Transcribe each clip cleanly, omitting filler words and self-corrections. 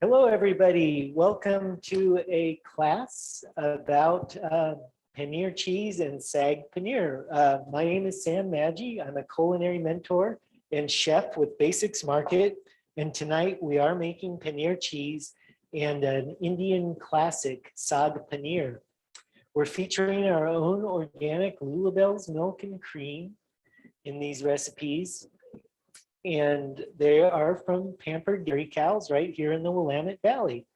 Hello, everybody. Welcome to a class about paneer cheese and Saag Paneer. My name is Sam Maggi. I'm a culinary mentor and chef with Basics Market. And tonight we are making paneer cheese and an Indian classic, Saag Paneer. We're featuring our own organic Lulabelle's milk and cream in these recipes. And they are from pampered dairy cows right here in the Willamette Valley.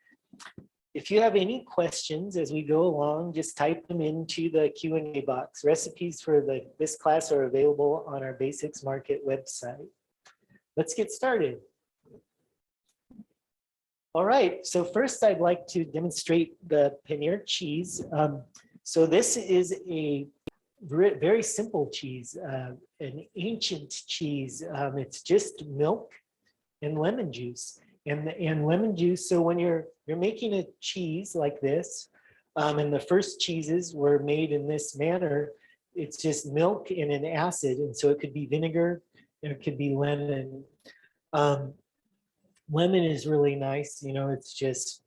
If you have any questions as we go along, just type them into the Q&A box. Recipes for this class are available on our Basics Market website. Let's get started. All right, so first I'd like to demonstrate the paneer cheese. So this is a very simple cheese, an ancient cheese. It's just milk and lemon juice, and lemon juice. So when you're making a cheese like this, and the first cheeses were made in this manner, it's just milk and an acid, and so it could be vinegar, and it could be lemon. Lemon is really nice, you know. It's just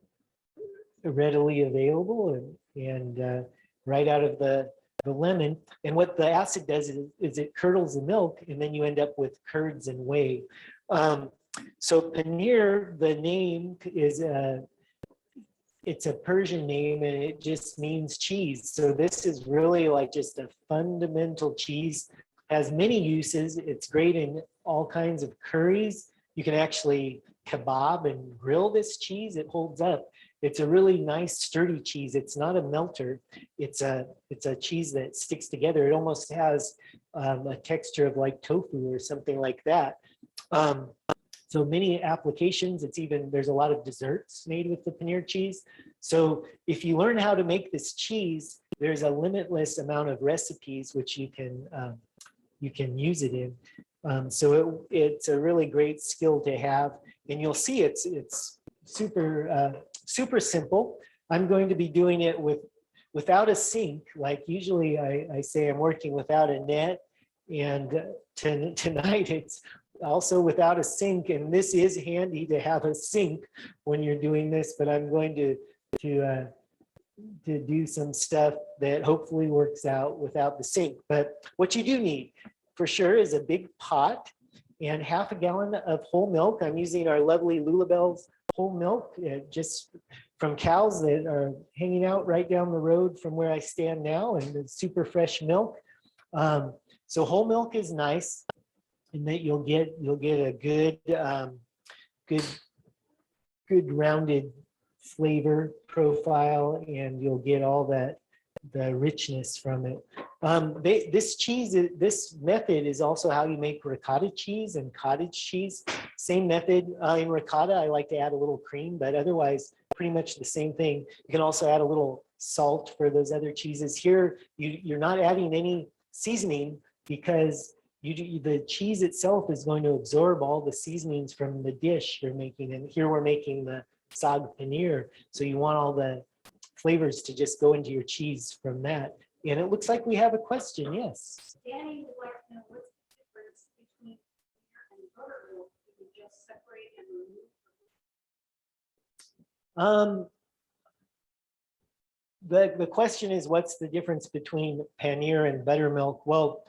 readily available and right out of the lemon. And what the acid does is it curdles the milk, and then you end up with curds and whey. So paneer, the name is it's a Persian name, and it just means cheese. So this is really like just a fundamental cheese. Has many uses. It's great in all kinds of curries. You can actually kebab and grill this cheese. It holds up. It's a really nice sturdy cheese. It's not a melter. It's a cheese that sticks together. It almost has a texture of like tofu or something like that. So many applications. There's a lot of desserts made with the paneer cheese. So if you learn how to make this cheese, there's a limitless amount of recipes which you can use it in. So it's a really great skill to have, and you'll see it's super simple. I'm going to be doing it without a sink. Like usually I say I'm working without a net, and tonight it's also without a sink, and this is handy to have a sink when you're doing this, but I'm going to do some stuff that hopefully works out without the sink. But what you do need for sure is a big pot and half a gallon of whole milk. I'm using our lovely Lulabelle's whole milk, just from cows that are hanging out right down the road from where I stand now, and it's super fresh milk. So whole milk is nice, and that you'll get a good rounded flavor profile, and you'll get all the richness from it. This method is also how you make ricotta cheese and cottage cheese. Same method. In ricotta, I like to add a little cream, but otherwise pretty much the same thing. You can also add a little salt for those other cheeses. Here, you're not adding any seasoning, because the cheese itself is going to absorb all the seasonings from the dish you're making. And here we're making the Saag Paneer, so you want all the flavors to just go into your cheese from that. And it looks like we have a question. Yes. Danny would like to know what's the difference between paneer and buttermilk. You just separate and remove? The question is, what's the difference between paneer and buttermilk? Well,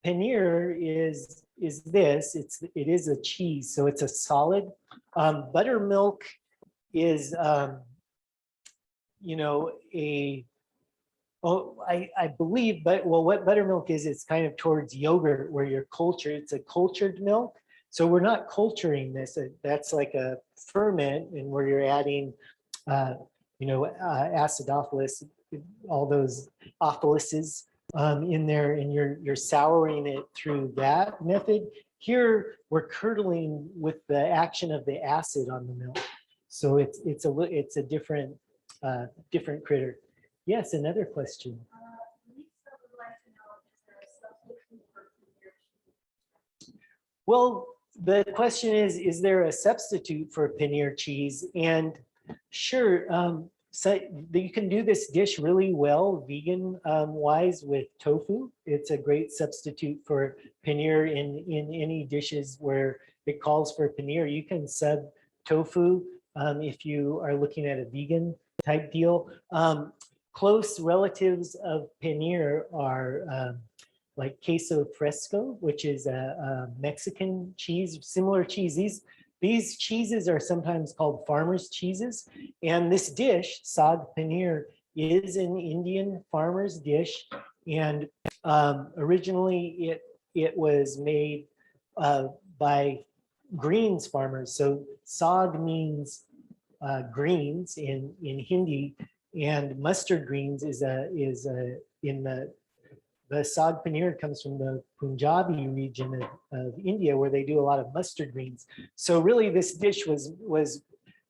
paneer is this. It is a cheese, so it's a solid. Buttermilk is I believe, but what buttermilk is, it's kind of towards yogurt, where you're cultured. It's a cultured milk. So we're not culturing this. That's like a ferment, and where you're adding, acidophilus, all those ophilises in there, and you're souring it through that method. Here we're curdling with the action of the acid on the milk. So it's a different critter. Yes, another question. Lisa would like to know, is there a substitute for paneer cheese? Well, the question is there a substitute for paneer cheese? And sure, so you can do this dish really well vegan wise with tofu. It's a great substitute for paneer in any dishes where it calls for paneer. You can sub tofu if you are looking at a vegan type deal. Close relatives of paneer are like queso fresco, which is a Mexican cheese, similar cheese. These cheeses are sometimes called farmers' cheeses. And this dish, saag paneer, is an Indian farmer's dish. And originally it was made by greens farmers. So saag means greens in Hindi, and mustard greens is in the saag paneer comes from the Punjabi region of India, where they do a lot of mustard greens. So really, this dish was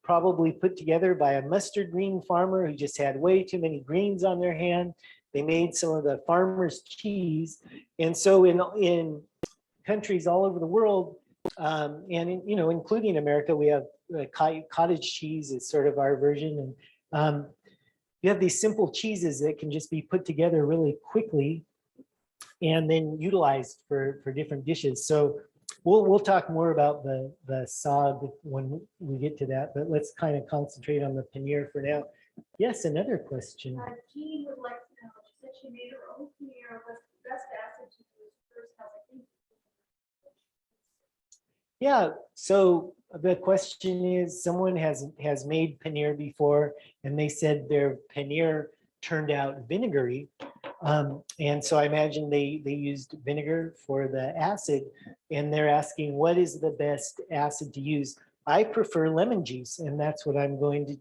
probably put together by a mustard green farmer who just had way too many greens on their hand. They made some of the farmer's cheese, and so in countries all over the world, and including America, we have cottage cheese is sort of our version, and you have these simple cheeses that can just be put together really quickly and then utilized for different dishes. So we'll talk more about the saag when we get to that, but let's kind of concentrate on the paneer for now. Yes, another question. Jean would like to know, she said she made her own paneer, what's the best acid to use first, how I think. Yeah, so the question is, someone has made paneer before, and they said their paneer turned out vinegary. And so I imagine they used vinegar for the acid, and they're asking what is the best acid to use. I prefer lemon juice, and that's what I'm going to,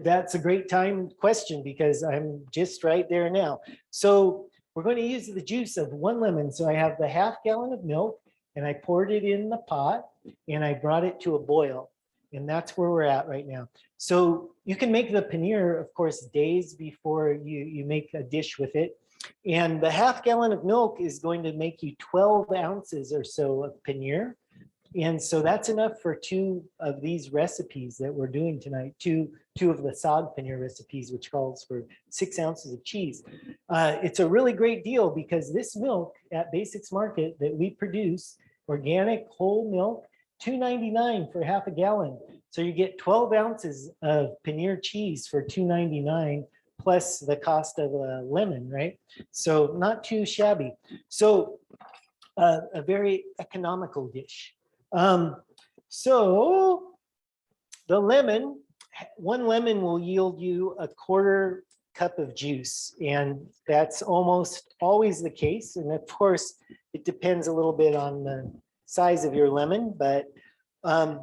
that's a great time question because I'm just right there now. So we're going to use the juice of 1 lemon. So I have the ½ gallon of milk, and I poured it in the pot, and I brought it to a boil. And that's where we're at right now. So you can make the paneer, of course, days before you make a dish with it. And the ½ gallon of milk is going to make you 12 ounces or so of paneer. And so that's enough for 2 of these recipes that we're doing tonight, two of the saag paneer recipes, which calls for 6 ounces of cheese. It's a really great deal because this milk at Basics Market that we produce, organic whole milk, $2.99 for ½ a gallon. So you get 12 ounces of paneer cheese for $2.99 plus the cost of a lemon, right? So not too shabby. So a very economical dish. So the lemon, 1 lemon will yield you a 1/4 cup of juice, and that's almost always the case. And of course, it depends a little bit on the size of your lemon, but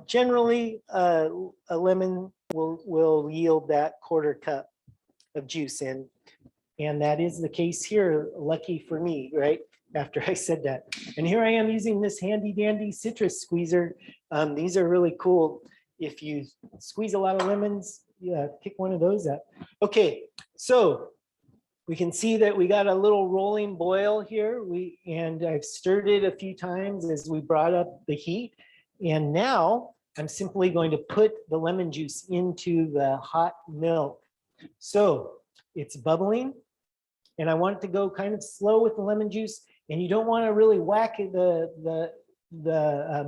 generally a lemon will yield that 1/4 cup of juice, and that is the case here. Lucky for me, right? After I said that. And here I am using this handy dandy citrus squeezer. These are really cool. If you squeeze a lot of lemons, yeah, pick one of those up. Okay, so we can see that we got a little rolling boil here. And I've stirred it a few times as we brought up the heat. And now I'm simply going to put the lemon juice into the hot milk. So it's bubbling, and I want it to go kind of slow with the lemon juice. And you don't want to really whack the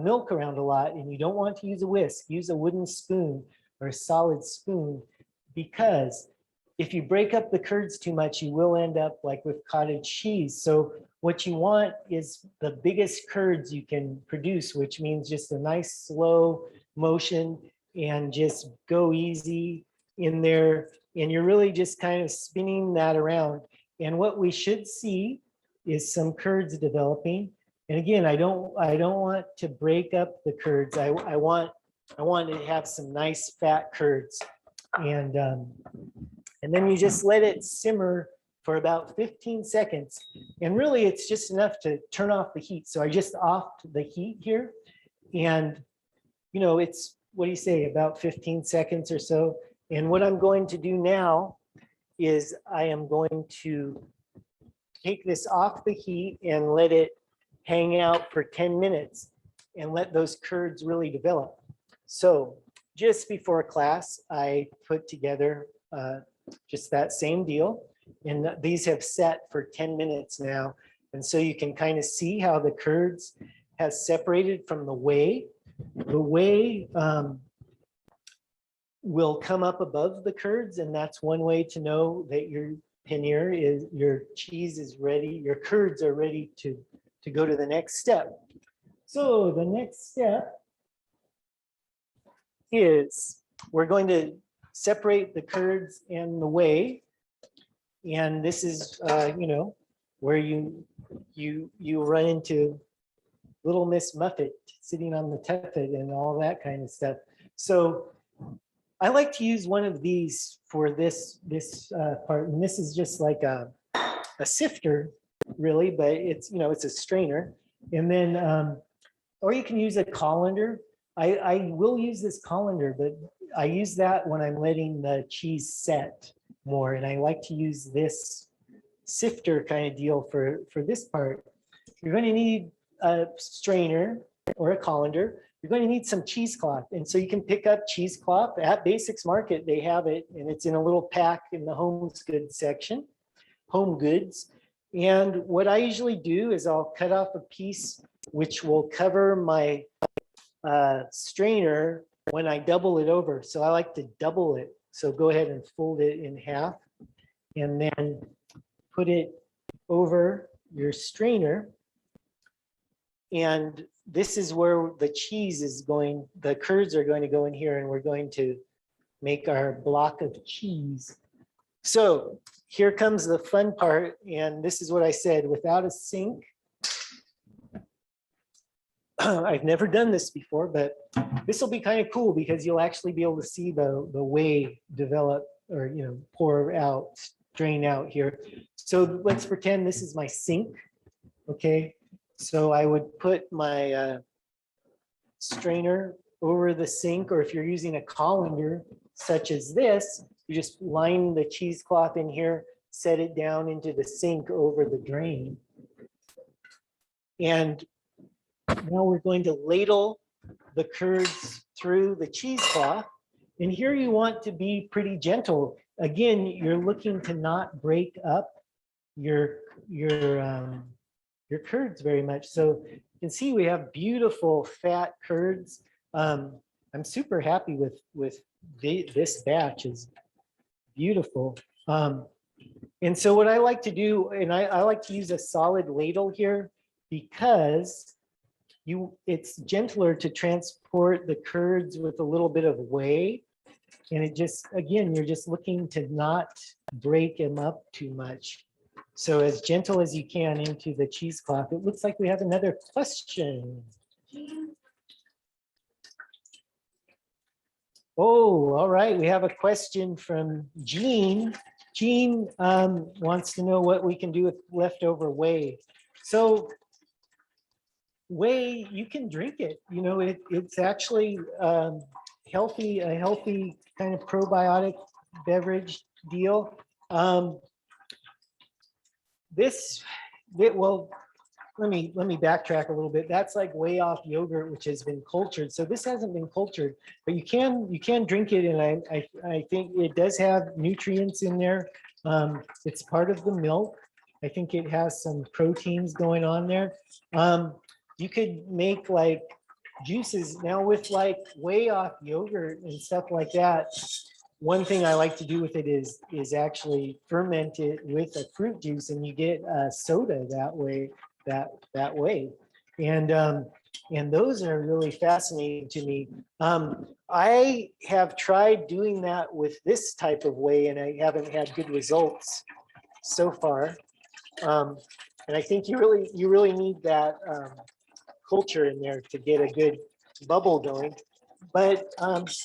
milk around a lot, and you don't want to use a whisk. Use a wooden spoon or a solid spoon, because if you break up the curds too much, you will end up like with cottage cheese. So what you want is the biggest curds you can produce, which means just a nice slow motion and just go easy in there. And you're really just kind of spinning that around. And what we should see is some curds developing. And again, I don't want to break up the curds. I want to have some nice fat curds. And then you just let it simmer for about 15 seconds. And really it's just enough to turn off the heat. So I just offed the heat here. And it's, what do you say, about 15 seconds or so. And what I'm going to do now is I am going to take this off the heat and let it hang out for 10 minutes and let those curds really develop. So just before class, I put together just that same deal. And these have sat for 10 minutes now. And so you can kind of see how the curds has separated from the whey. The whey will come up above the curds, and that's one way to know that your paneer is, your cheese is ready, your curds are ready to go to the next step. So the next step is we're going to separate the curds and the whey. And this is, you know, where you run into Little Miss Muffet sitting on the tuffet and all that kind of stuff. So I like to use one of these for this part, and this is just like a sifter, really, but it's, you know, it's a strainer. And then, or you can use a colander. I will use this colander, but I use that when I'm letting the cheese set more, and I like to use this sifter kind of deal for this part. You're going to need a strainer or a colander. You're going to need some cheesecloth, and so you can pick up cheesecloth at Basics Market. They have it, and it's in a little pack in the home goods section, home goods. And what I usually do is I'll cut off a piece which will cover my strainer when I double it over. So I like to double it. So go ahead and fold it in half and then put it over your strainer. And this is where the cheese is going, the curds are going to go in here, and we're going to make our block of cheese. So here comes the fun part. And this is what I said, without a sink. I've never done this before, but this will be kind of cool because you'll actually be able to see the whey develop, or, you know, pour out, drain out here. So let's pretend this is my sink. Okay, so I would put my strainer over the sink, or if you're using a colander such as this, you just line the cheesecloth in here, set it down into the sink over the drain. And now we're going to ladle the curds through the cheesecloth. And here you want to be pretty gentle. Again, you're looking to not break up your curds very much. So you can see we have beautiful fat curds. I'm super happy with this batch, is beautiful. And so what I like to do, and I like to use a solid ladle here because it's gentler to transport the curds with a little bit of whey. And it just, again, you're just looking to not break them up too much. So as gentle as you can into the cheesecloth. It looks like we have another question. Oh, all right. We have a question from Jean. Jean wants to know what we can do with leftover whey. So whey, you can drink it. You know, it's actually healthy, a healthy kind of probiotic beverage deal. Well, let me backtrack a little bit. That's like whey off yogurt, which has been cultured. So this hasn't been cultured, but you can drink it, and I think it does have nutrients in there. It's part of the milk. I think it has some proteins going on there. You could make like juices now with like whey off yogurt and stuff like that. One thing I like to do with it is actually ferment it with a fruit juice, and you get soda that way. That way, and those are really fascinating to me. I have tried doing that with this type of whey, and I haven't had good results so far. And I think you really need that culture in there to get a good bubble going. But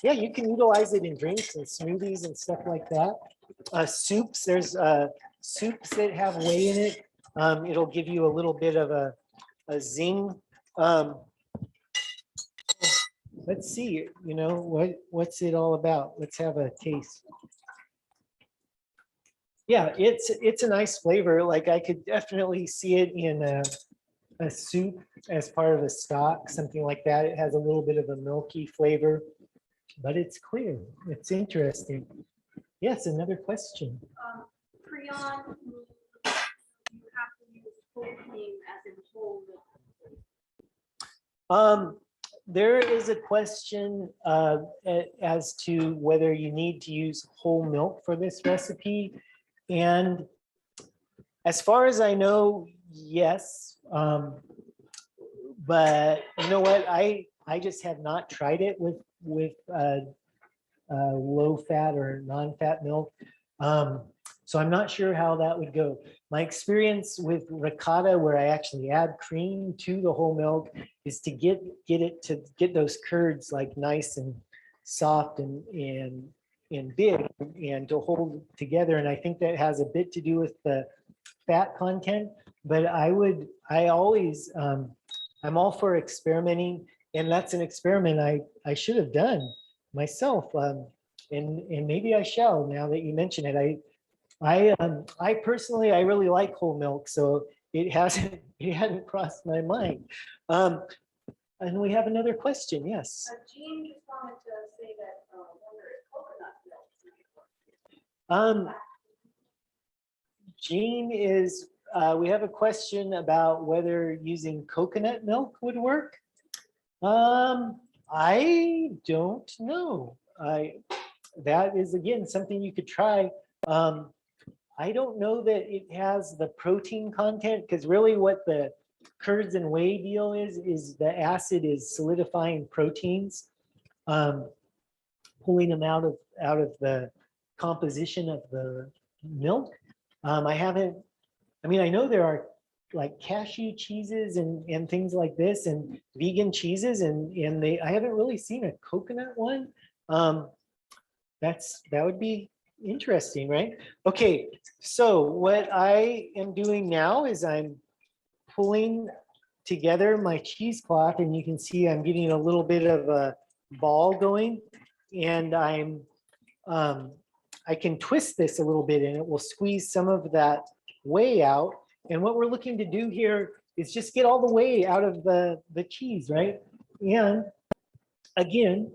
yeah, you can utilize it in drinks and smoothies and stuff like that. Soups, there's soups that have whey in it. It'll give you a little bit of a zing. Let's see, you know, what's it all about? Let's have a taste. Yeah, it's a nice flavor. Like I could definitely see it in a soup as part of a stock, something like that. It has a little bit of a milky flavor, but it's clear. It's interesting. Yes, another question. Prion, you have to use full cream as in whole milk. there is a question as to whether you need to use whole milk for this recipe. And as far as I know, yes. But you know what? I just have not tried it with low fat or non-fat milk. So I'm not sure how that would go. My experience with ricotta, where I actually add cream to the whole milk, is to get those curds like nice and soft and big and to hold together. And I think that has a bit to do with the fat content. But I always, I'm all for experimenting, and that's an experiment I should have done myself. And maybe I shall now that you mention it. I personally, I really like whole milk, so it hadn't crossed my mind. And we have another question. Yes. Jean just wanted to say that, wonder if coconut milk might work. Um, Jean is. We have a question about whether using coconut milk would work. I don't know. That is again something you could try. I don't know that it has the protein content, because really what the curds and whey deal is the acid is solidifying proteins, pulling them out of the composition of the milk. I mean, I know there are like cashew cheeses and things like this and vegan cheeses, and I haven't really seen a coconut one. That would be interesting, right? Okay, so what I am doing now is I'm pulling together my cheesecloth, and you can see I'm getting a little bit of a ball going, and I can twist this a little bit and it will squeeze some of that whey out. And what we're looking to do here is just get all the whey out of the cheese, right? And again,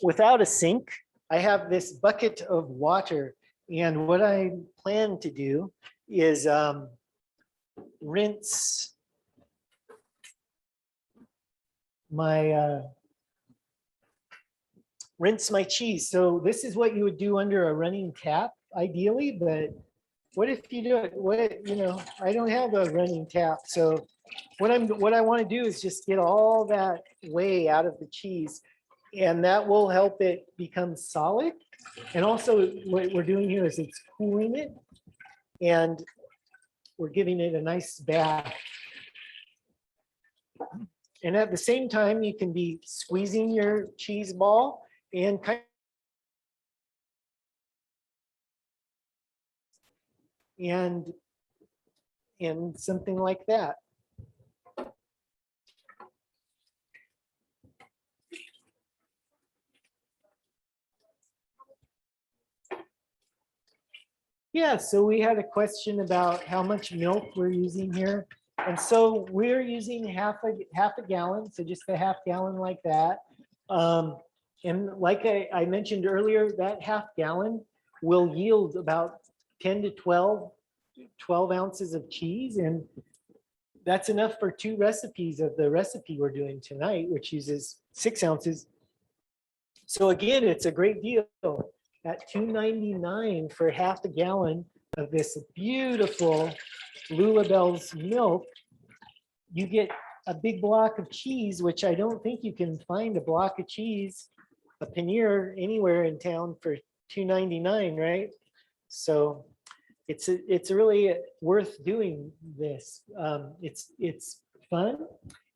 without a sink, I have this bucket of water, and what I plan to do is rinse my cheese. So this is what you would do under a running tap, ideally, but what if you do it? I don't have a running tap, so what I want to do is just get all that whey out of the cheese, and that will help it become solid. And also what we're doing here is it's cooling it, and we're giving it a nice bath. And at the same time, you can be squeezing your cheese ball and kind and something like that. Yeah, so we had a question about how much milk we're using here. And so we're using half a gallon, so just a half gallon like that. And like I mentioned earlier, that half gallon will yield about 10 to 12 ounces of cheese. And that's enough for 2 recipes of the recipe we're doing tonight, which uses 6 ounces. So again, it's a great deal. At $2.99 for half a gallon of this beautiful Lulabelle's milk, you get a big block of cheese, which I don't think you can find a block of cheese, a paneer, anywhere in town for $2.99, right? So it's really worth doing this. It's fun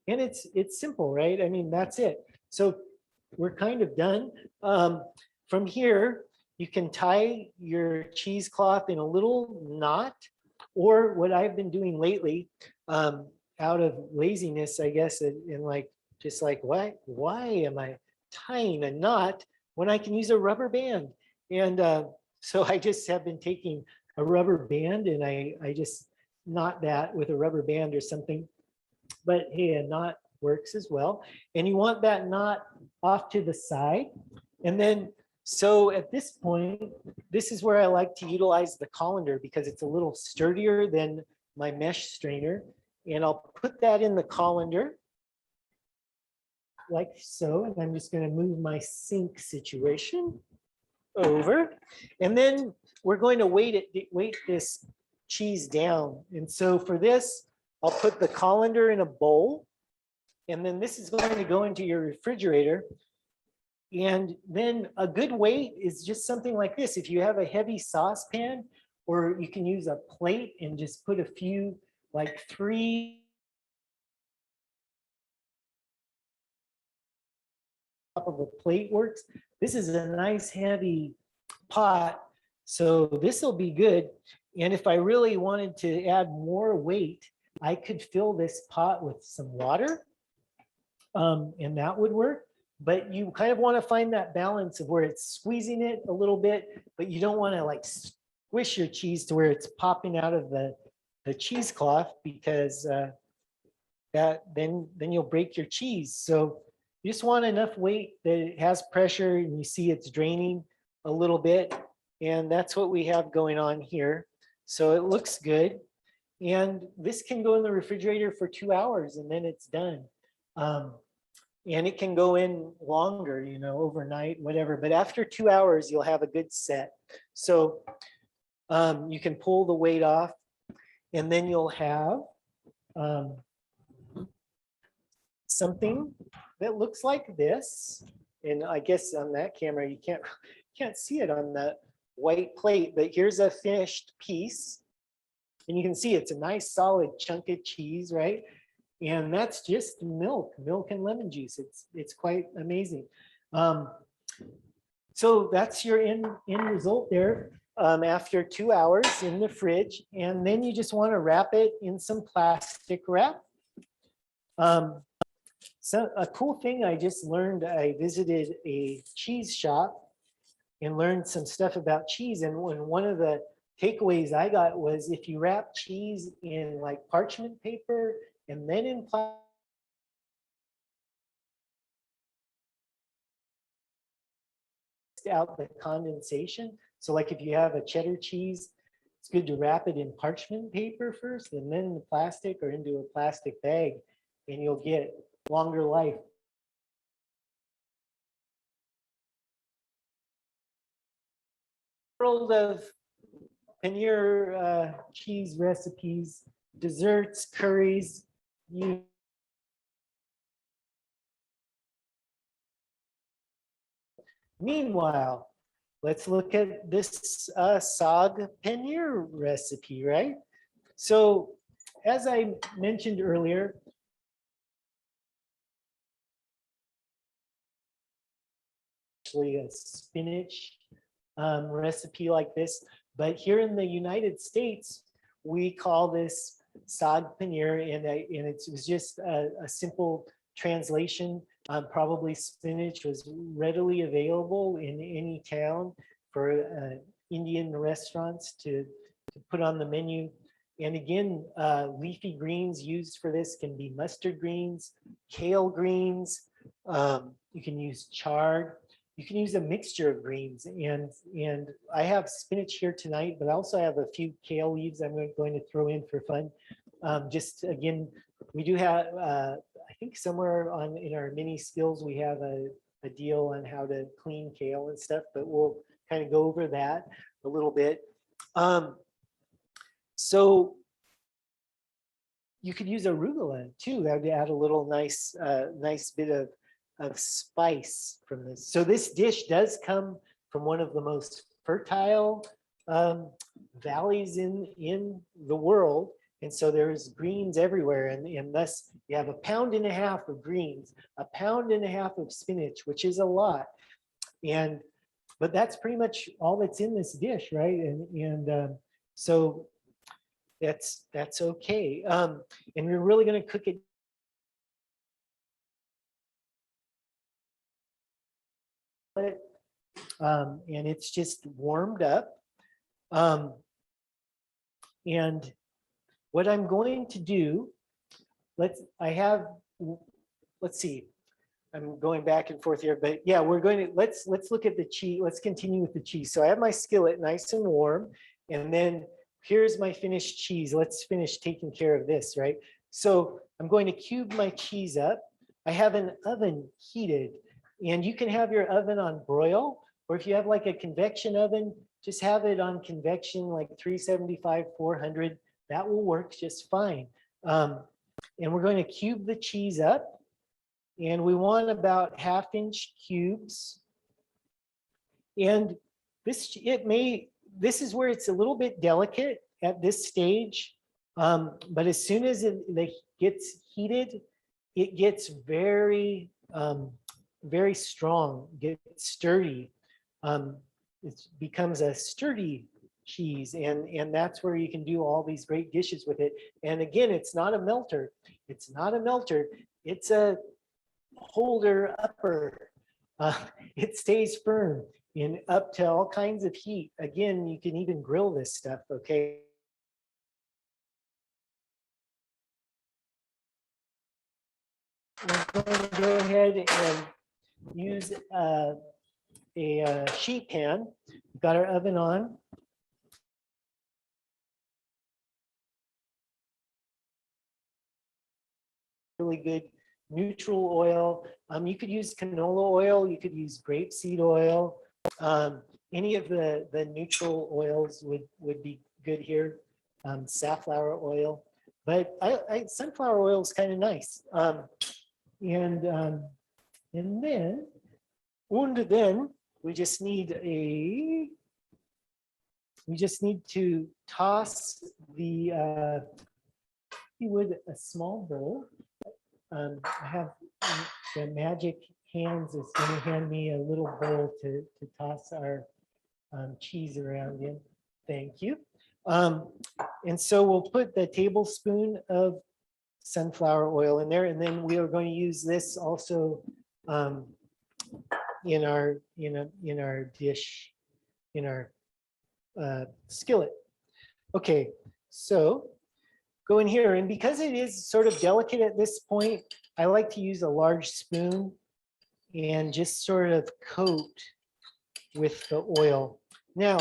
and it's simple, right? I mean, that's it. So we're kind of done. From here, you can tie your cheesecloth in a little knot, or what I've been doing lately, out of laziness, I guess, and like, just like, why am I tying a knot when I can use a rubber band? And so I just have been taking a rubber band and I just knot that with a rubber band or something. But hey, a knot works as well. And you want that knot off to the side. And then, so at this point, this is where I like to utilize the colander because it's a little sturdier than my mesh strainer. And I'll put that in the colander. like so. And I'm just going to move my sink situation over. And then we're going to weight this cheese down. And so for this, I'll put the colander in a bowl. And then this is going to go into your refrigerator. And then a good weight is just something like this. If you have a heavy saucepan, or you can use a plate and just put a few, like 3 top of a plate works. This is a nice heavy pot, so this will be good. And if I really wanted to add more weight, I could fill this pot with some water, and that would work. But you kind of want to find that balance of where it's squeezing it a little bit, but you don't want to like squish your cheese to where it's popping out of the cheesecloth, because then you'll break your cheese. So you just want enough weight that it has pressure and you see it's draining a little bit. And that's what we have going on here. So it looks good. And this can go in the refrigerator for 2 hours and then it's done. And it can go in longer, overnight, whatever. But after 2 hours, you'll have a good set. So you can pull the weight off, and then you'll have something that looks like this. And I guess on that camera, you can't see it on the white plate, but here's a finished piece. And you can see it's a nice solid chunk of cheese, right? And that's just milk and lemon juice. It's quite amazing. So that's your end result there after 2 hours in the fridge. And then you just want to wrap it in some plastic wrap. So a cool thing I just learned, I visited a cheese shop and learned some stuff about cheese. And one of the takeaways I got was, if you wrap cheese in like parchment paper and then in plastic, out the condensation. So like if you have a cheddar cheese, it's good to wrap it in parchment paper first and then in the plastic or into a plastic bag, and you'll get longer life. World of paneer cheese recipes, desserts, curries, Meanwhile, let's look at this Saag Paneer recipe, right? So as I mentioned earlier, actually a spinach recipe like this, but here in the United States, we call this Saag Paneer, and it was just a simple translation. Probably spinach was readily available in any town for Indian restaurants to put on the menu. And again, leafy greens used for this can be mustard greens, kale greens. You can use chard. You can use a mixture of greens. And I have spinach here tonight, but I also have a few kale leaves I'm going to throw in for fun. Just again, we do have, I think somewhere in our mini skills, we have a deal on how to clean kale and stuff, but we'll kind of go over that a little bit. So you could use arugula too. That would add a little nice bit of spice from this. So this dish does come from one of the most fertile valleys in the world. And so there's greens everywhere. And thus you have 1.5 pounds of greens, 1.5 pounds of spinach, which is a lot. But that's pretty much all that's in this dish, right? And so that's okay. And we're really going to cook it and it's just warmed up. And what I'm going to do, let's see, I'm going back and forth here, but yeah, let's look at the cheese. Let's continue with the cheese. So I have my skillet nice and warm, and then here's my finished cheese. Let's finish taking care of this, right? So I'm going to cube my cheese up. I have an oven heated, and you can have your oven on broil, or if you have like a convection oven, just have it on convection, like 375, 400. That will work just fine. And we're going to cube the cheese up, and we want about 1/2 inch cubes. And this is where it's a little bit delicate at this stage. But as soon as it gets heated, it gets very, very strong, gets sturdy. It becomes a sturdy cheese, and that's where you can do all these great dishes with it. And again, it's not a melter. It's not a melter. It's a holder upper. It stays firm in up to all kinds of heat. Again, you can even grill this stuff, okay? We're going to go ahead and use a sheet pan. We've got our oven on. Really good neutral oil. You could use canola oil. You could use grapeseed oil. Any of the neutral oils would be good here. Safflower oil, but sunflower oil is kind of nice. And then we just need to toss the a small bowl. I have the magic hands is going to hand me a little bowl to toss our cheese around in. Thank you. And so we'll put the tablespoon of sunflower oil in there, and then we are going to use this also in our dish, in our skillet. Okay, so go in here, and because it is sort of delicate at this point, I like to use a large spoon and just sort of coat with the oil. Now,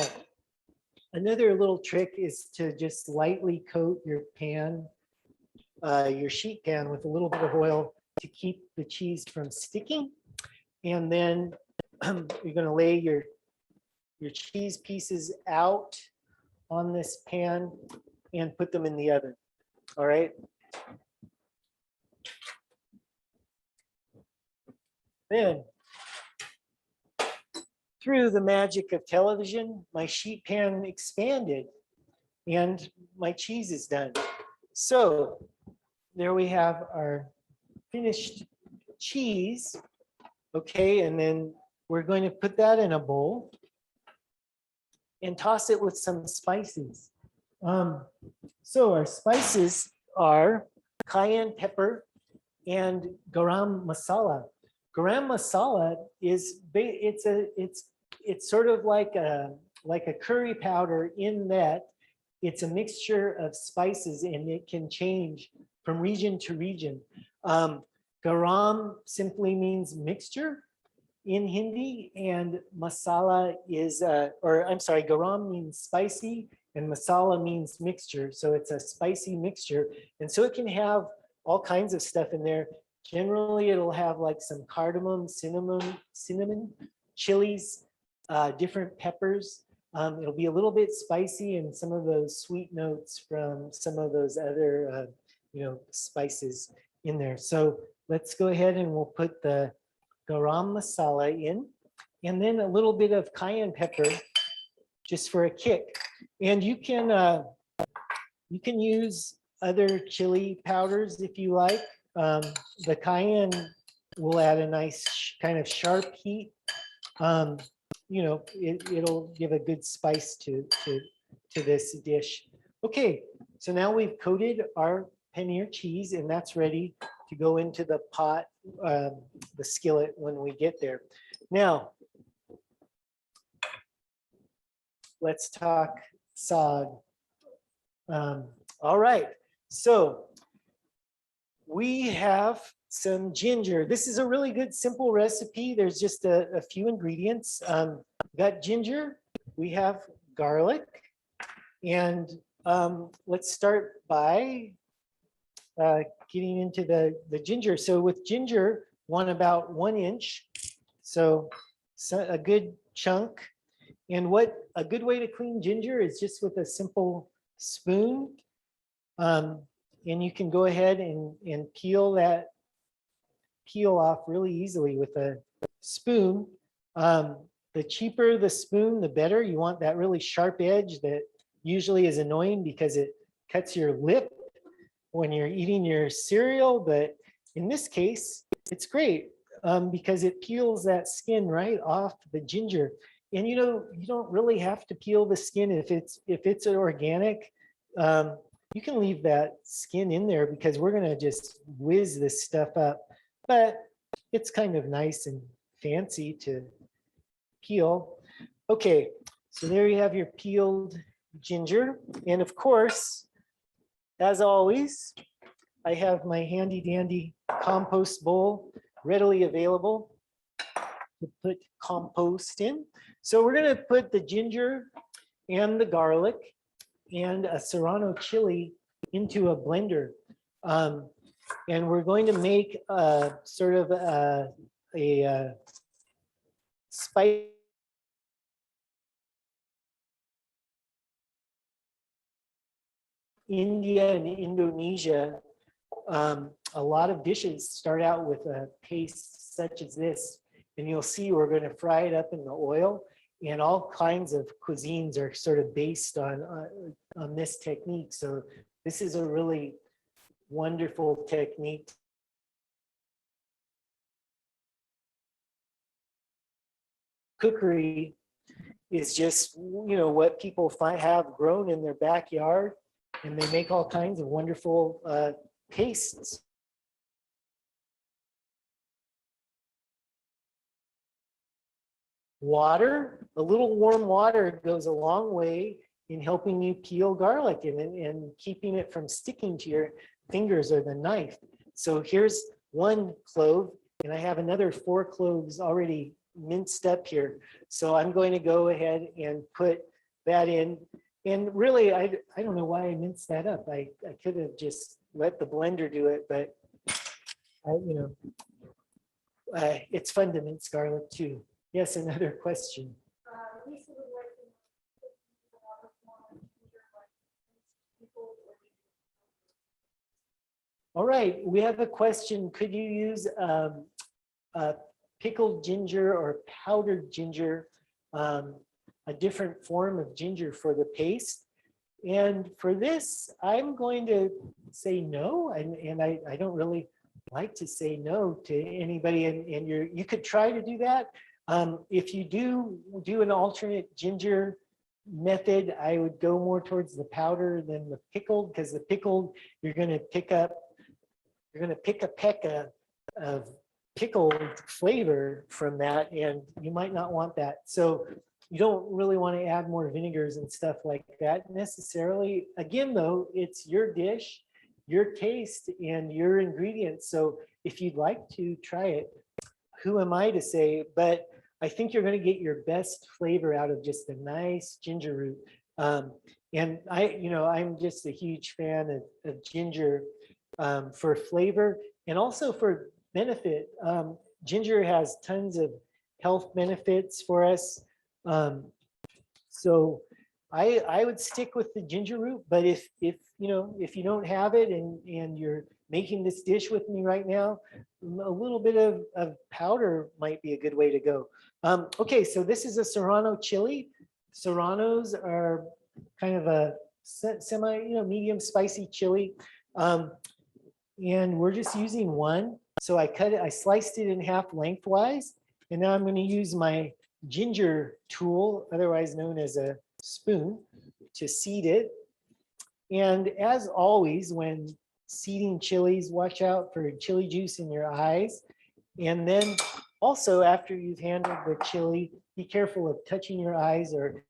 another little trick is to just lightly coat your pan, your sheet pan, with a little bit of oil to keep the cheese from sticking. And then you're going to lay your cheese pieces out on this pan and put them in the oven. All right. Then, through the magic of television, my sheet pan expanded and my cheese is done. So there we have our finished cheese. Okay, and then we're going to put that in a bowl and toss it with some spices. So our spices are cayenne pepper and garam masala. Garam masala is it's sort of like a curry powder, in that it's a mixture of spices and it can change from region to region. Garam simply means mixture in Hindi, and masala is, garam means spicy and masala means mixture. So it's a spicy mixture. And so it can have all kinds of stuff in there. Generally, it'll have like some cardamom, cinnamon, chilies, different peppers. It'll be a little bit spicy and some of those sweet notes from some of those other, spices in there. So let's go ahead and we'll put the garam masala in, and then a little bit of cayenne pepper just for a kick. And you can use other chili powders if you like. The cayenne will add a nice kind of sharp heat. It'll give a good spice to this dish. Okay, so now we've coated our paneer cheese, and that's ready to go into the pot, the skillet, when we get there. Now, let's talk saag. All right, so we have some ginger. This is a really good simple recipe. There's just a few ingredients. We got ginger, we have garlic, and let's start by getting into the ginger. So with ginger, want about 1 inch. So a good chunk. And what a good way to clean ginger is just with a simple spoon. And you can go ahead and peel off really easily with a spoon. The cheaper the spoon, the better. You want that really sharp edge that usually is annoying because it cuts your lip when you're eating your cereal. But in this case, it's great because it peels that skin right off the ginger. And you don't really have to peel the skin if it's organic. You can leave that skin in there because we're gonna just whiz this stuff up. But it's kind of nice and fancy to peel. Okay, so there you have your peeled ginger. And of course, as always, I have my handy dandy compost bowl readily available to put compost in. So we're gonna put the ginger and the garlic and a serrano chili into a blender. And we're going to make a sort of a spice. India and Indonesia, a lot of dishes start out with a paste such as this. And you'll see we're going to fry it up in the oil. And all kinds of cuisines are sort of based on this technique. So this is a really wonderful technique. Cookery is just, what people have grown in their backyard, and they make all kinds of wonderful pastes. Water, a little warm water goes a long way in helping you peel garlic and keeping it from sticking to your fingers or the knife. So here's 1 clove, and I have another 4 cloves already minced up here. So I'm going to go ahead and put that in. And really, I don't know why I minced that up. I could have just let the blender do it, but it's fun to mince garlic too. Yes, another question. Lisa would like to know if you want to form ginger like people or All right, we have a question. Could you use pickled ginger or powdered ginger, a different form of ginger for the paste? And for this, I'm going to say no, and I don't really like to say no to anybody, and you could try to do that. If you do an alternate ginger method, I would go more towards the powder than the pickled, because the pickled, you're going to pick a peck of pickled flavor from that, and you might not want that. So you don't really want to add more vinegars and stuff like that necessarily. Again, though, it's your dish, your taste, and your ingredients. So if you'd like to try it, who am I to say? But I think you're going to get your best flavor out of just a nice ginger root. And I'm just a huge fan of ginger for flavor and also for benefit. Ginger has tons of health benefits for us. So I would stick with the ginger root, but if you don't have it and you're making this dish with me right now, a little bit of powder might be a good way to go. Okay, so this is a serrano chili. Serranos are kind of a semi, medium spicy chili. And we're just using 1. So I sliced it in half lengthwise, and now I'm going to use my ginger tool, otherwise known as a spoon, to seed it. And as always, when seeding chilies, watch out for chili juice in your eyes. And then also, after you've handled the chili, be careful of touching your eyes or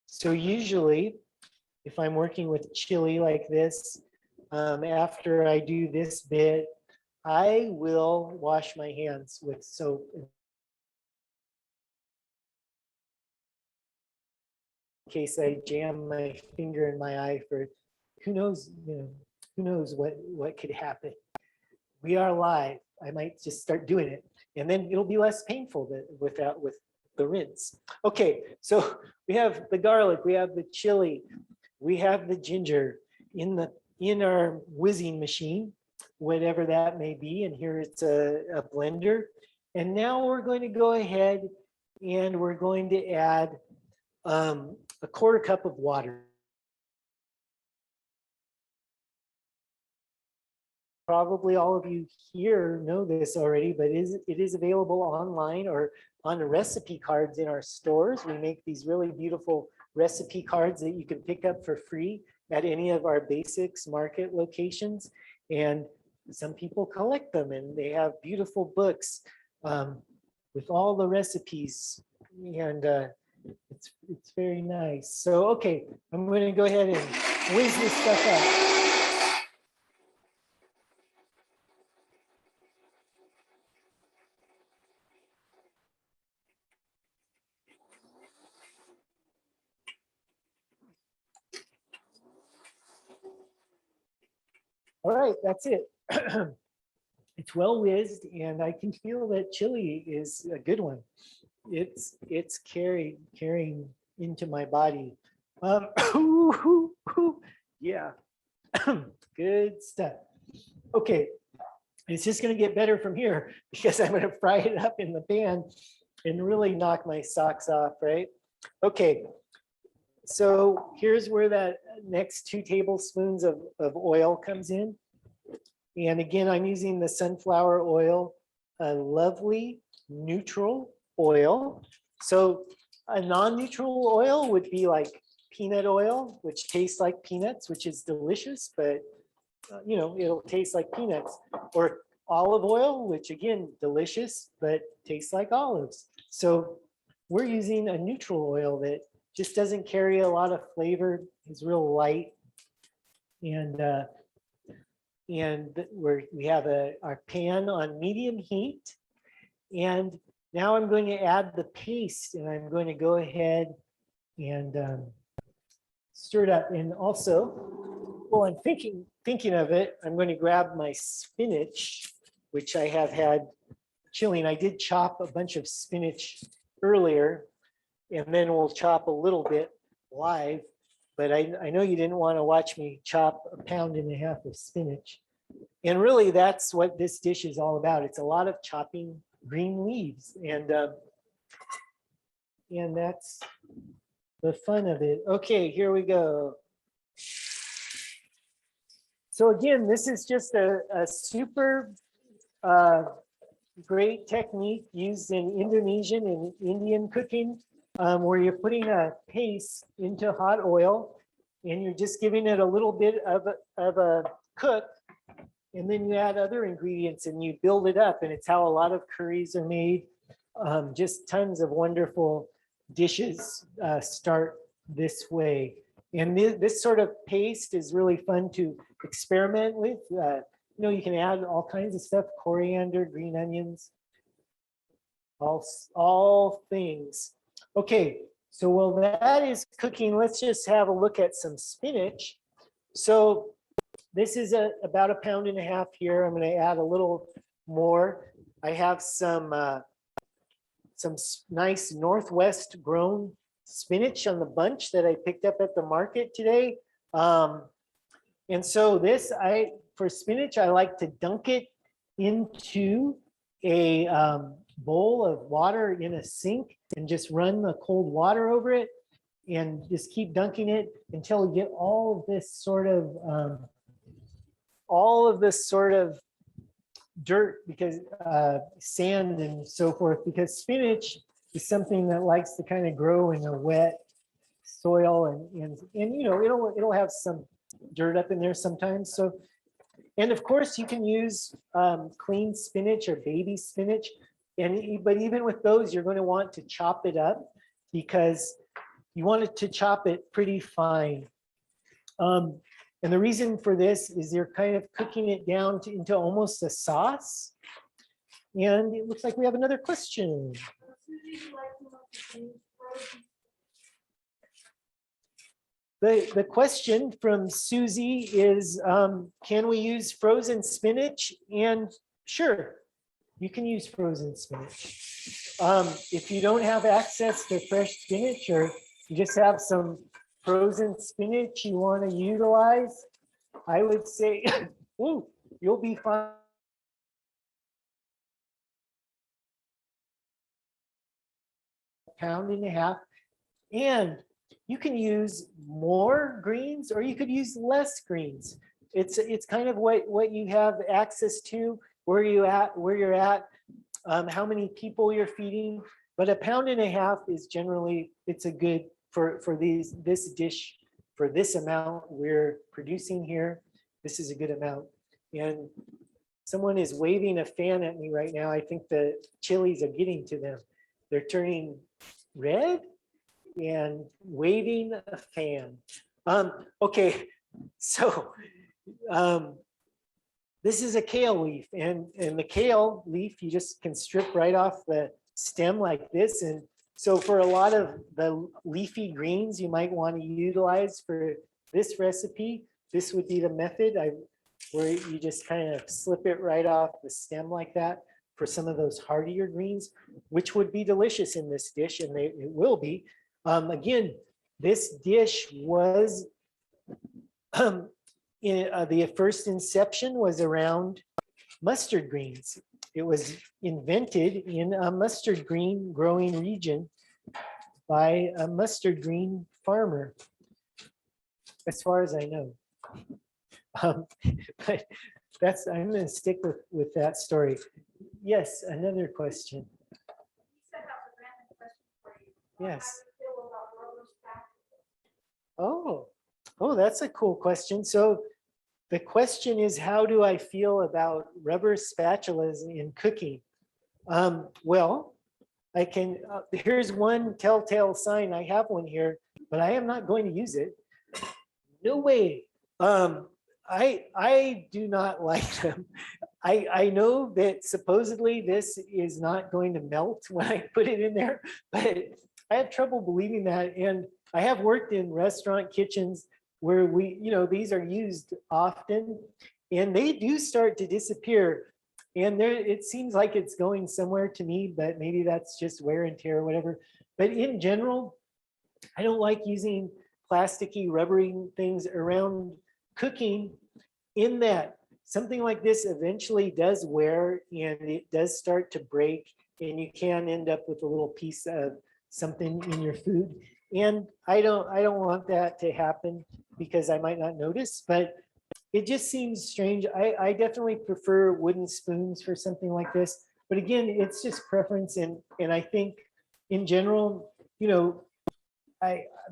so usually, if I'm working with chili like this, after I do this bit, I will wash my hands with soap. case I jam my finger in my eye for who knows, who knows what could happen. We are live. I might just start doing it, and then it'll be less painful with the rinse. Okay, so we have the garlic, we have the chili, we have the ginger in our whizzing machine, whatever that may be, and here it's a blender. And now we're going to go ahead and we're going to add a quarter cup of water. Probably all of you here know this already, but it is available online or on the recipe cards in our stores. We make these really beautiful recipe cards that you can pick up for free at any of our Basics Market locations. And some people collect them, and they have beautiful books with all the recipes, and it's very nice. So, okay, I'm going to go ahead and whiz this stuff up. All right, that's it. It's well whizzed, and I can feel that chili is a good one. It's carrying into my body. Yeah, good stuff. Okay, it's just going to get better from here because I'm going to fry it up in the pan and really knock my socks off, right? Okay, so here's where that next 2 tablespoons of oil comes in. And again, I'm using the sunflower oil, a lovely neutral oil. So a non-neutral oil would be like peanut oil, which tastes like peanuts, which is delicious, but it'll taste like peanuts. Or olive oil, which again, delicious, but tastes like olives. So we're using a neutral oil that just doesn't carry a lot of flavor, is real light. And we have our pan on medium heat. And now I'm going to add the paste, and I'm going to go ahead and stir it up. And also, while I'm thinking of it, I'm going to grab my spinach, which I have had chilling. I did chop a bunch of spinach earlier, and then we'll chop a little bit live. But I know you didn't want to watch me chop 1.5 pounds of spinach. And really, that's what this dish is all about. It's a lot of chopping green leaves, and that's the fun of it. Okay, here we go. So again, this is just a super great technique used in Indonesian and Indian cooking, where you're putting a paste into hot oil, and you're just giving it a little bit of a cook, and then you add other ingredients and you build it up. And it's how a lot of curries are made. Just tons of wonderful dishes start this way. And this sort of paste is really fun to experiment with. You can add all kinds of stuff: coriander, green onions, all things. Okay, so while that is cooking, let's just have a look at some spinach. So this is about 1.5 pounds here. I'm going to add a little more. I have some nice Northwest grown spinach on the bunch that I picked up at the market today. And so for spinach, I like to dunk it into a bowl of water in a sink and just run the cold water over it and just keep dunking it until you get all of this sort of dirt, because sand and so forth, because spinach is something that likes to kind of grow in a wet soil, and it'll have some dirt up in there sometimes. So, and of course you can use clean spinach or baby spinach, but even with those, you're going to want to chop it up because you want it to chop it pretty fine. And the reason for this is you're kind of cooking it down into almost a sauce. And it looks like we have another question. The question from Susie is, can we use frozen spinach? And sure, you can use frozen spinach. If you don't have access to fresh spinach, or you just have some frozen spinach you want to utilize, I would say, ooh, you'll be fine. Pound and a half, and you can use more greens or you could use less greens. It's kind of what you have access to, where you're at, how many people you're feeding. But a pound and a half is generally, it's a good for this dish, for this amount we're producing here. This is a good amount. And someone is waving a fan at me right now. I think the chilies are getting to them. They're turning red and waving a fan. Okay, so this is a kale leaf, and the kale leaf you just can strip right off the stem like this. And so for a lot of the leafy greens you might want to utilize for this recipe, this would be the method where you just kind of slip it right off the stem like that for some of those hardier greens, which would be delicious in this dish, and it will be. Again, this dish was, the first inception was around mustard greens. It was invented in a mustard green growing region by a mustard green farmer, as far as I know. But I'm going to stick with that story. Yes, another question. He said that was a random question for you. Yes. How do you feel about rubber spatulas? Oh, that's a cool question. So the question is, how do I feel about rubber spatulas in cooking? Well, I can, here's one telltale sign. I have one here, but I am not going to use it. No way. I do not like them. I know that supposedly this is not going to melt when I put it in there, but I have trouble believing that. And I have worked in restaurant kitchens where these are used often, and they do start to disappear. And it seems like it's going somewhere to me, but maybe that's just wear and tear or whatever. But in general, I don't like using plasticky, rubbery things around cooking, in that something like this eventually does wear and it does start to break, and you can end up with a little piece of something in your food. And I don't want that to happen because I might not notice, but it just seems strange. I definitely prefer wooden spoons for something like this. But again, it's just preference. And I think in general,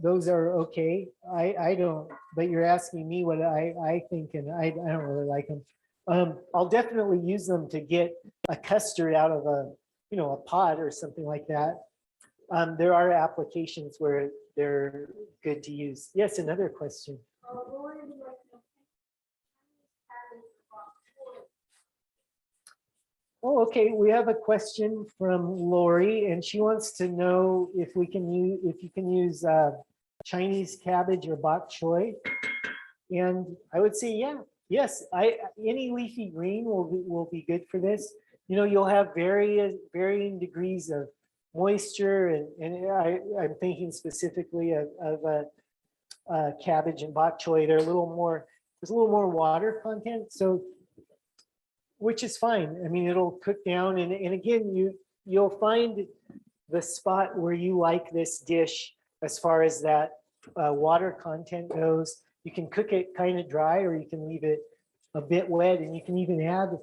those are okay. I don't, but you're asking me what I think, and I don't really like them. I'll definitely use them to get a custard out of a pot or something like that. There are applications where they're good to use. Yes, another question. Lori would like to know, Chinese cabbage bok choy. Oh, okay. We have a question from Lori, and she wants to know if you can use Chinese cabbage or bok choy. And I would say, yes. Any leafy green will be good for this. You'll have varying degrees of moisture, and I'm thinking specifically of cabbage and bok choy. There's a little more water content, so which is fine. I mean, it'll cook down, and again, you'll find the spot where you like this dish as far as that water content goes. You can cook it kind of dry, or you can leave it a bit wet, and you can even add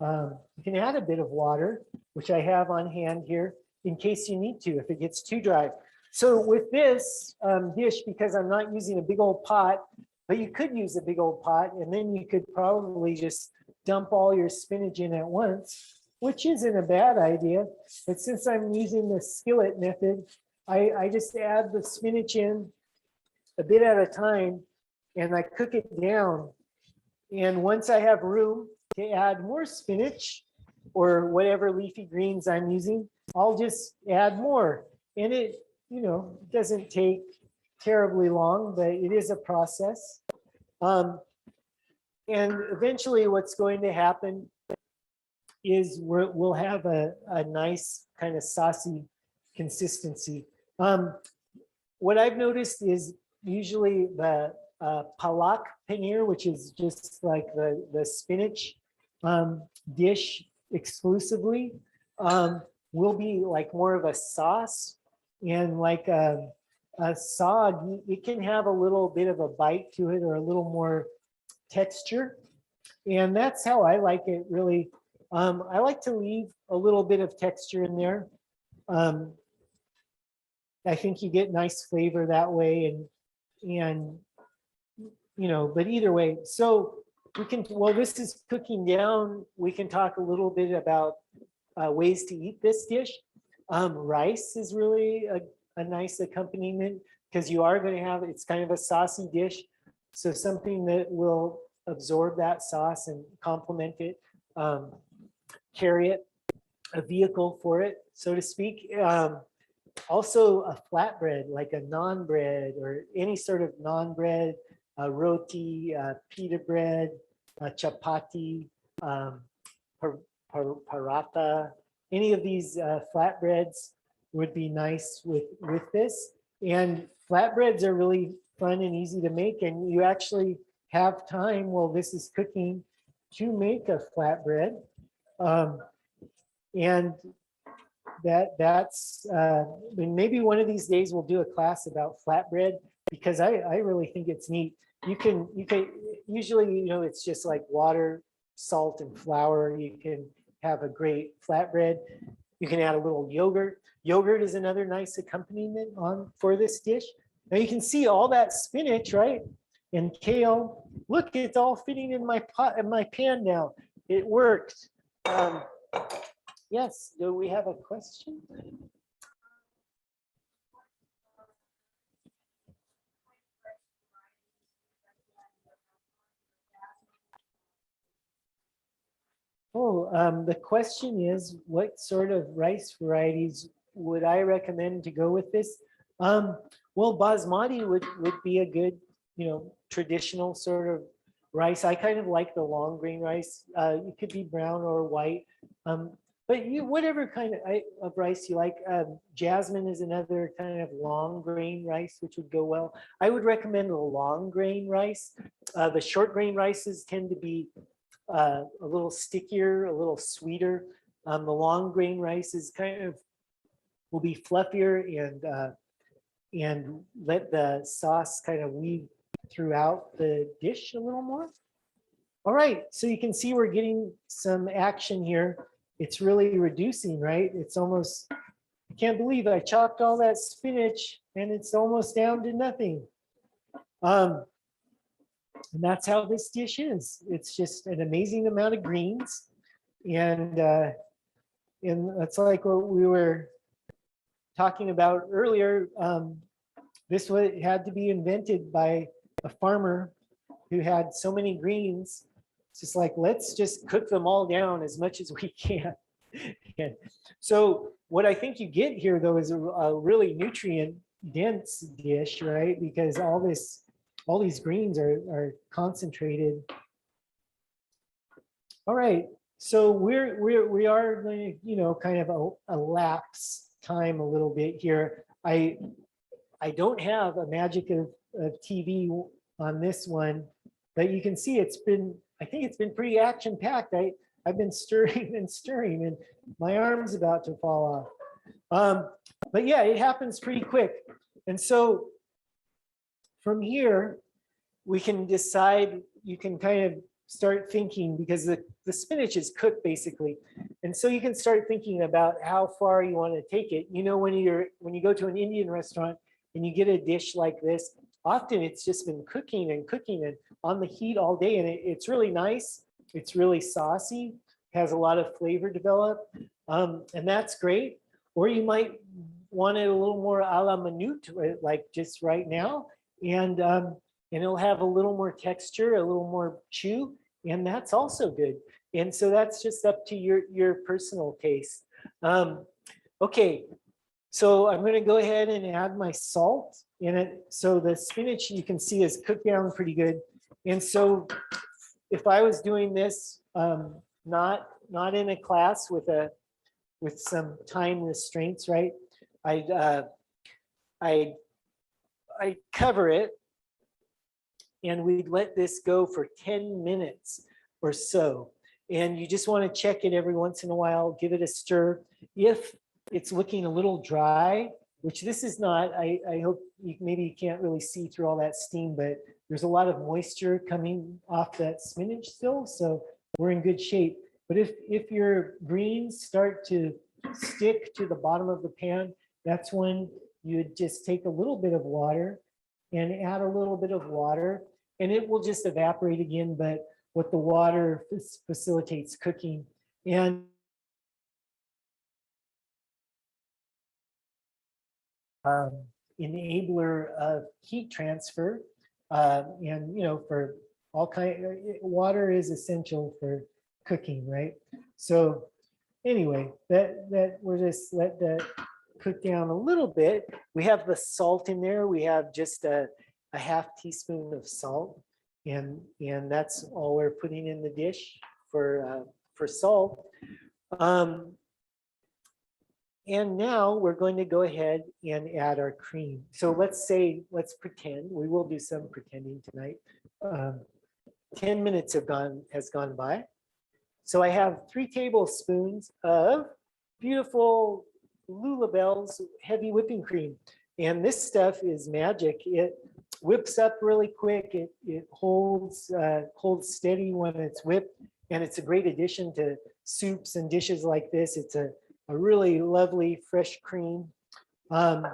a bit of water, which I have on hand here in case you need to if it gets too dry. So with this dish, because I'm not using a big old pot, but you could use a big old pot, and then you could probably just dump all your spinach in at once, which isn't a bad idea. But since I'm using the skillet method, I just add the spinach in a bit at a time, and I cook it down. And once I have room to add more spinach or whatever leafy greens I'm using, I'll just add more. And it doesn't take terribly long, but it is a process. And eventually what's going to happen is we'll have a nice kind of saucy consistency. What I've noticed is usually the palak paneer, which is just like the spinach dish exclusively, will be like more of a sauce. And like a saag, it can have a little bit of a bite to it or a little more texture. And that's how I like it really. I like to leave a little bit of texture in there. I think you get nice flavor that way, and you know, but either way, so we can, while this is cooking down, we can talk a little bit about ways to eat this dish. Rice is really a nice accompaniment because you are going to have, it's kind of a saucy dish. So something that will absorb that sauce and complement it, carry it, a vehicle for it, so to speak. Also a flatbread, like a naan bread or any sort of naan bread, roti, pita bread, chapati, paratha, any of these flatbreads would be nice with this. And flatbreads are really fun and easy to make, and you actually have time while this is cooking to make a flatbread. And that's maybe one of these days we'll do a class about flatbread, because I really think it's neat. You can usually, you know, it's just like water, salt, and flour. You can have a great flatbread. You can add a little yogurt. Yogurt is another nice accompaniment for this dish. Now you can see all that spinach, right? And kale. Look, it's all fitting in my pot, in my pan now. It worked. Yes, do we have a question? Oh, the question is, what sort of rice varieties would I recommend to go with this? Well, basmati would be a good, you know, traditional sort of rice. I kind of like the long grain rice. It could be brown or white. But you, whatever kind of rice you like. Jasmine is another kind of long grain rice, which would go well. I would recommend the long grain rice. The short grain rices tend to be a little stickier, a little sweeter. The long grain rice is kind of, will be fluffier and let the sauce kind of weave throughout the dish a little more. All right, so you can see we're getting some action here. It's really reducing, right? It's almost, I can't believe I chopped all that spinach and it's almost down to nothing. And that's how this dish is. It's just an amazing amount of greens. And it's like what we were talking about earlier. This had to be invented by a farmer who had so many greens. It's just like, let's just cook them all down as much as we can. And so what I think you get here, though, is a really nutrient dense dish, right? Because all these greens are concentrated. All right, so we are going to, you know, kind of elapse time a little bit here. I don't have a magic of TV on this one, but you can see it's been, I think it's been pretty action packed. I've been stirring and stirring, and my arm's about to fall off. But yeah, it happens pretty quick. And so from here, we can decide, you can kind of start thinking, because the spinach is cooked basically. And so you can start thinking about how far you want to take it. You know, when you go to an Indian restaurant and you get a dish like this, often it's just been cooking and cooking and on the heat all day. And it's really nice. It's really saucy, has a lot of flavor developed. And that's great. Or you might want it a little more a la minute, like just right now. And it'll have a little more texture, a little more chew, and that's also good. And so that's just up to your personal taste. Okay, so I'm going to go ahead and add my salt So the spinach you can see is cooked down pretty good. And so if I was doing this, not in a class with some time restraints, right? I'd I cover it and we'd let this go for 10 minutes or so. And you just want to check it every once in a while, give it a stir. If it's looking a little dry, which this is not, I hope maybe you can't really see through all that steam, but there's a lot of moisture coming off that spinach still, so we're in good shape. But if your greens start to stick to the bottom of the pan, that's when you would just take a little bit of water and add a little bit of water, and it will just evaporate again, but what the water facilitates cooking. And enabler of heat transfer, and for all kind, water is essential for cooking, right? So anyway, that we're just let that cook down a little bit. We have the salt in there. We have just a half teaspoon of salt, and that's all we're putting in the dish for salt. And now we're going to go ahead and add our cream. So let's pretend, we will do some pretending tonight. 10 minutes has gone by. So I have 3 tablespoons of beautiful Lulabelle's heavy whipping cream. And this stuff is magic. It whips up really quick. It holds steady when it's whipped. And it's a great addition to soups and dishes like this. It's a really lovely fresh cream. And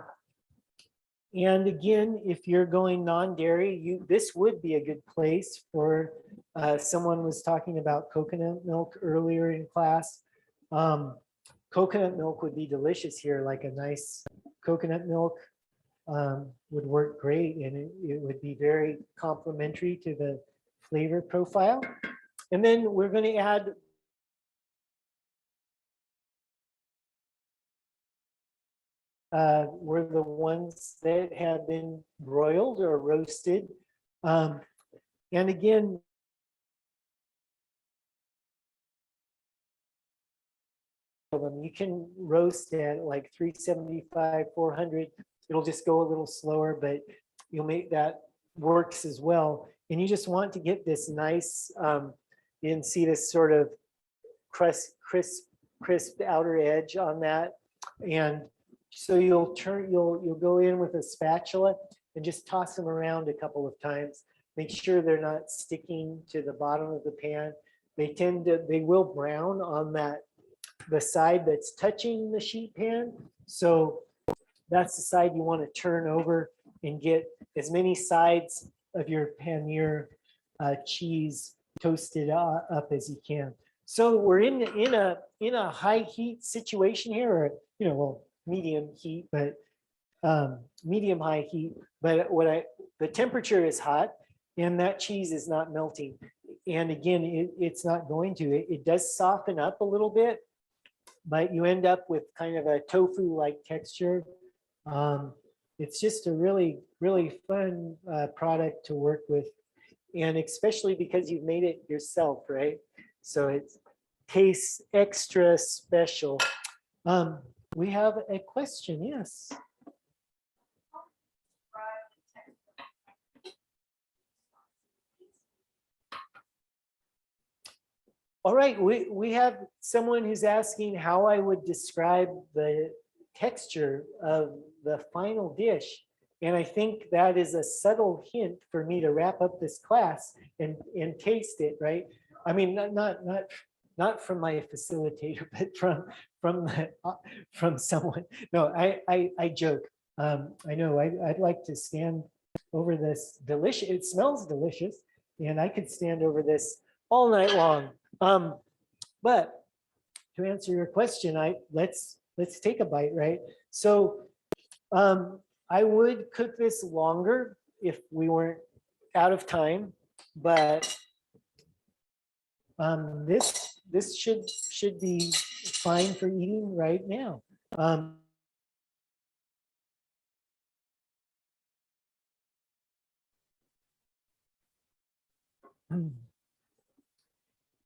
again, if you're going non-dairy, this would be a good place for, someone was talking about coconut milk earlier in class. Coconut milk would be delicious here, like a nice coconut milk would work great, and it would be very complementary to the flavor profile. And then we're going to add were the ones that had been broiled or roasted. And again, you can roast at like 375, 400. It'll just go a little slower, but you'll make that works as well. And you just want to get this nice, you can see this sort of crisp outer edge on that. And so you'll go in with a spatula and just toss them around a couple of times. Make sure they're not sticking to the bottom of the pan. They will brown on the side that's touching the sheet pan. So that's the side you want to turn over and get as many sides of your paneer cheese toasted up as you can. So we're in a high heat situation here, or well, medium heat, but medium high heat. But the temperature is hot, and that cheese is not melting. And again, it's not going to. It does soften up a little bit, but you end up with kind of a tofu-like texture. It's just a really, really fun product to work with, and especially because you've made it yourself, right? So it tastes extra special. We have a question, yes. All right, we have someone who's asking how I would describe the texture of the final dish. And I think that is a subtle hint for me to wrap up this class and taste it, right? I mean, not from my facilitator, but from someone. No, I joke. I know I'd like to stand over this delicious. It smells delicious, and I could stand over this all night long. But to answer your question, let's take a bite, right? So I would cook this longer if we weren't out of time, but this should be fine for eating right now.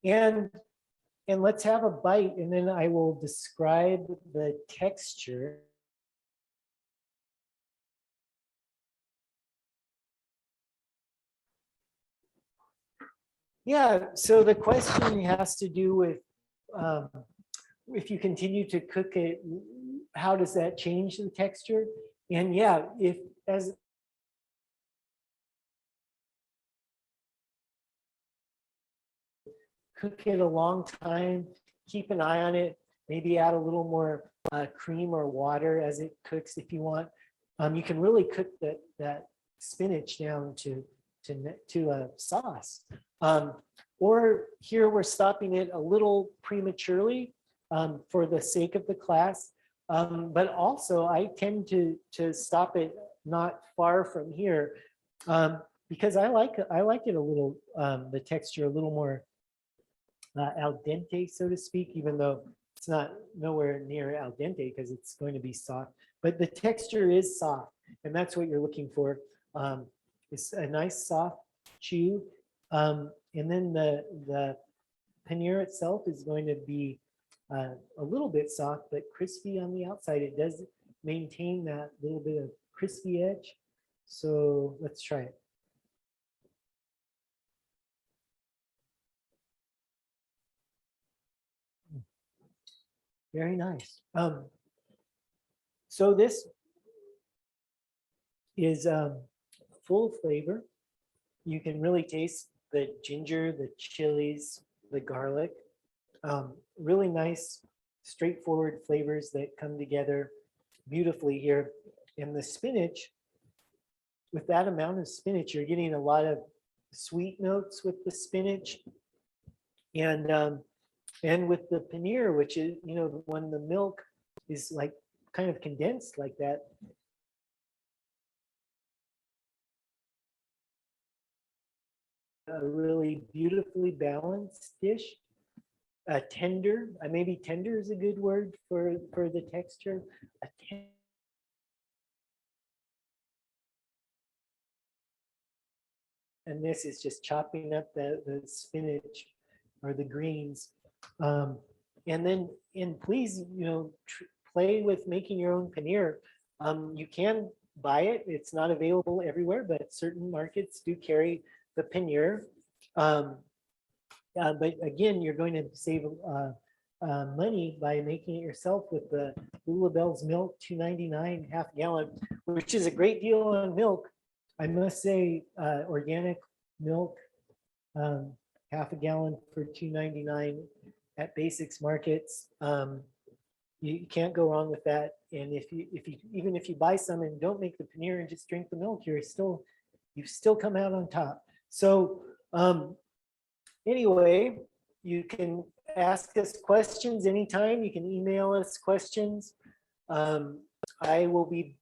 And let's have a bite, and then I will describe the texture. Yeah, so the question has to do with um, if you continue to cook it, how does that change the texture? And yeah, if as cook it a long time, keep an eye on it, maybe add a little more cream or water as it cooks if you want. You can really cook that spinach down to a sauce. Or here we're stopping it a little prematurely for the sake of the class. But also I tend to stop it not far from here because I like it a little, the texture a little more al dente, so to speak, even though it's not nowhere near al dente because it's going to be soft. But the texture is soft, and that's what you're looking for. It's a nice soft chew. And then the paneer itself is going to be a little bit soft, but crispy on the outside. It does maintain that little bit of crispy edge. So let's try it. Very nice. So this is full flavor. You can really taste the ginger, the chilies, the garlic. Really nice, straightforward flavors that come together beautifully here. And the spinach, with that amount of spinach, you're getting a lot of sweet notes with the spinach. And with the paneer, which is, you know, when the milk is like kind of condensed like that, a really beautifully balanced dish. Tender, maybe tender is a good word for the texture. And this is just chopping up the spinach or the greens. And then, and please, you know, play with making your own paneer. You can buy it. It's not available everywhere, but certain markets do carry the paneer. But again, you're going to save money by making it yourself with the Lulabelle's milk, $2.99 half gallon, which is a great deal on milk. I must say, organic milk, half a gallon for $2.99 at Basics Markets. You can't go wrong with that. And if you even if you buy some and don't make the paneer and just drink the milk, you've still come out on top. So anyway, you can ask us questions anytime. You can email us questions. I will be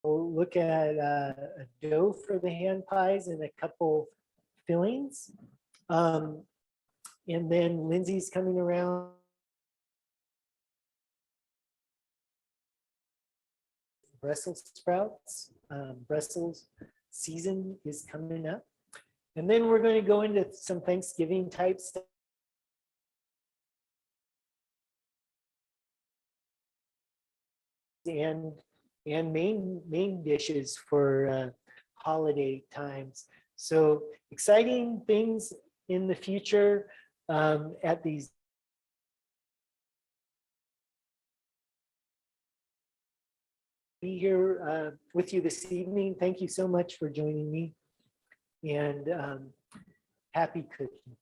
we'll look at a dough for the hand pies and a couple fillings. And then Lindsay's coming around. Brussels sprouts. Brussels season is coming up. And then we're going to go into some Thanksgiving type stuff. And main dishes for holiday times. So exciting things in the future at these. Be here with you this evening. Thank you so much for joining me, and happy cooking.